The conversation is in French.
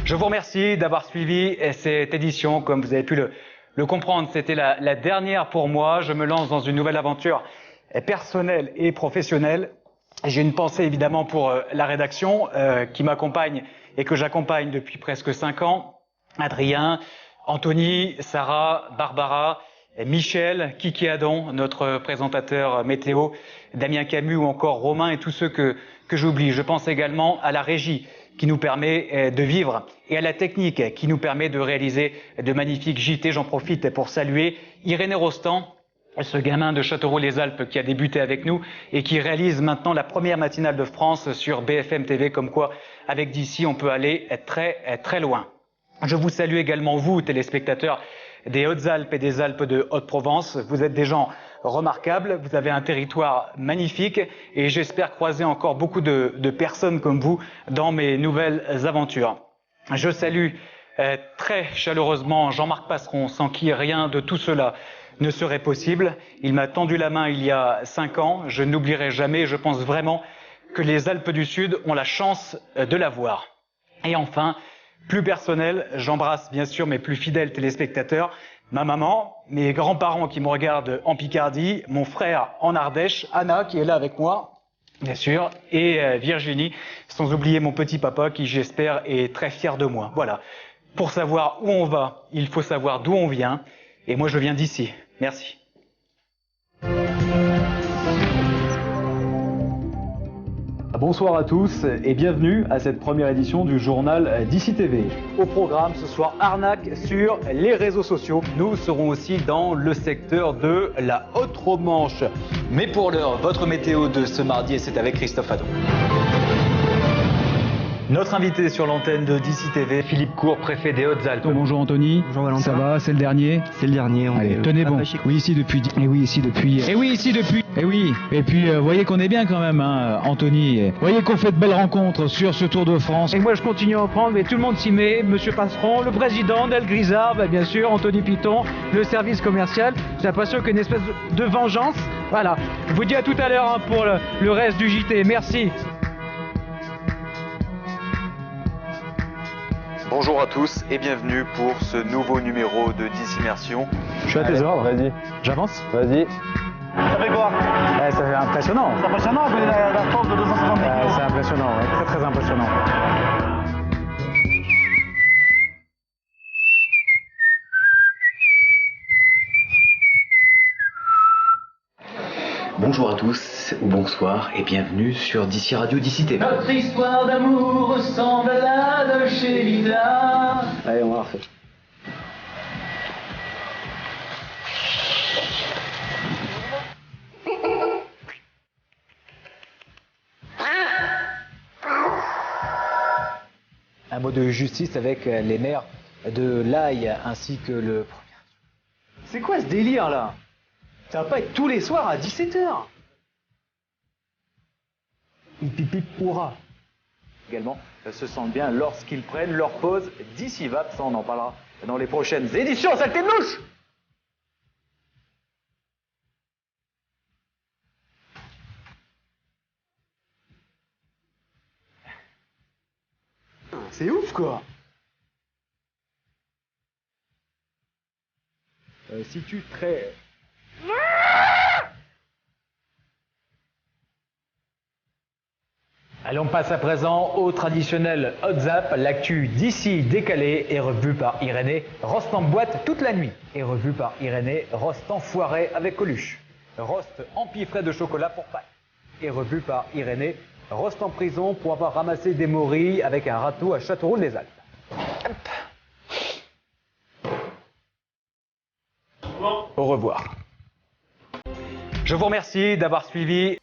Je vous remercie d'avoir suivi cette édition. Comme vous avez pu le comprendre, c'était la dernière pour moi. Je me lance dans une nouvelle aventure personnelle et professionnelle. J'ai une pensée évidemment pour la rédaction qui m'accompagne et que j'accompagne depuis presque 5 ans. Adrien, Anthony, Sarah, Barbara, Michel, Kiki Adam, notre présentateur météo, Damien Camus ou encore Romain et tous ceux que j'oublie. Je pense également à la régie qui nous permet de vivre et à la technique qui nous permet de réaliser de magnifiques JT. J'en profite pour saluer Irénée Rostand, ce gamin de Châteauroux-les-Alpes qui a débuté avec nous et qui réalise maintenant la première matinale de France sur BFM TV, comme quoi avec d'ici on peut aller très loin. Je vous salue également vous, téléspectateurs des Hautes-Alpes et des Alpes de Haute-Provence. Vous êtes des gens remarquables, vous avez un territoire magnifique et j'espère croiser encore beaucoup de personnes comme vous dans mes nouvelles aventures. Je salue très chaleureusement Jean-Marc Passeron, sans qui rien de tout cela ne serait possible. Il m'a tendu la main il y a 5 ans, je n'oublierai jamais, je pense vraiment que les Alpes du Sud ont la chance de l'avoir. Et enfin, plus personnel, j'embrasse bien sûr mes plus fidèles téléspectateurs, ma maman, mes grands-parents qui me regardent en Picardie, mon frère en Ardèche, Anna qui est là avec moi, bien sûr, et Virginie, sans oublier mon petit papa qui j'espère est très fier de moi. Voilà, pour savoir où on va, il faut savoir d'où on vient, et moi je viens d'ici. Merci. Bonsoir à tous et bienvenue à cette première édition du journal d'ici TV. Au programme ce soir, arnaque sur les réseaux sociaux. Nous serons aussi dans le secteur de la Haute-Romanche. Mais pour l'heure, votre météo de ce mardi, et c'est avec Christophe Adon. Notre invité sur l'antenne de DC TV, Philippe Court, préfet des Hautes-Alpes. Bonjour Anthony. Bonjour Valentin. Ça va, c'est le dernier? C'est le dernier. Allez, tenez bon. Oui, ici depuis. Et oui, ici depuis. Et oui, ici depuis. Et oui. Et puis, vous voyez qu'on est bien quand même, hein, Anthony. Vous voyez qu'on fait de belles rencontres sur ce Tour de France. Et moi, je continue à en prendre, mais tout le monde s'y met. Monsieur Passeron, le président, Nel Grisard, bien sûr, Anthony Piton, le service commercial. J'ai l'impression qu'il y a une espèce de vengeance. Voilà. Je vous dis à tout à l'heure pour le reste du JT. Merci. Bonjour à tous et bienvenue pour ce nouveau numéro de Dissimmersion. Je suis à tes ordres, vas-y. J'avance. Vas-y. Ça fait quoi? Ça fait impressionnant. C'est impressionnant, la force de 250 kg. C'est impressionnant, ouais. Très impressionnant. Bonjour à tous, ou bonsoir, et bienvenue sur DC Radio, DC TV. Notre histoire d'amour ressemble à la de chez Lila. Allez, on va refaire. Un mot de justice avec les maires de l'Aille ainsi que le... C'est quoi ce délire là? Ça va pas être tous les soirs à 17h. Ils pipent pourra. Également, se sentent bien lorsqu'ils prennent leur pause d'ici VAP. Ça, on en parlera dans les prochaines éditions. Saleté de mouche! C'est ouf quoi. Si tu très... Allez, on passe à présent au traditionnel Hot Zap. L'actu d'ici décalé est revue par Irénée. Rost en boîte toute la nuit est revue par Irénée. Rost en foiré avec Coluche. Rost empiffré de chocolat pour Pâques est revue par Irénée. Rost en prison pour avoir ramassé des morilles avec un râteau à Châteauroux-les-Alpes. Au revoir. Je vous remercie d'avoir suivi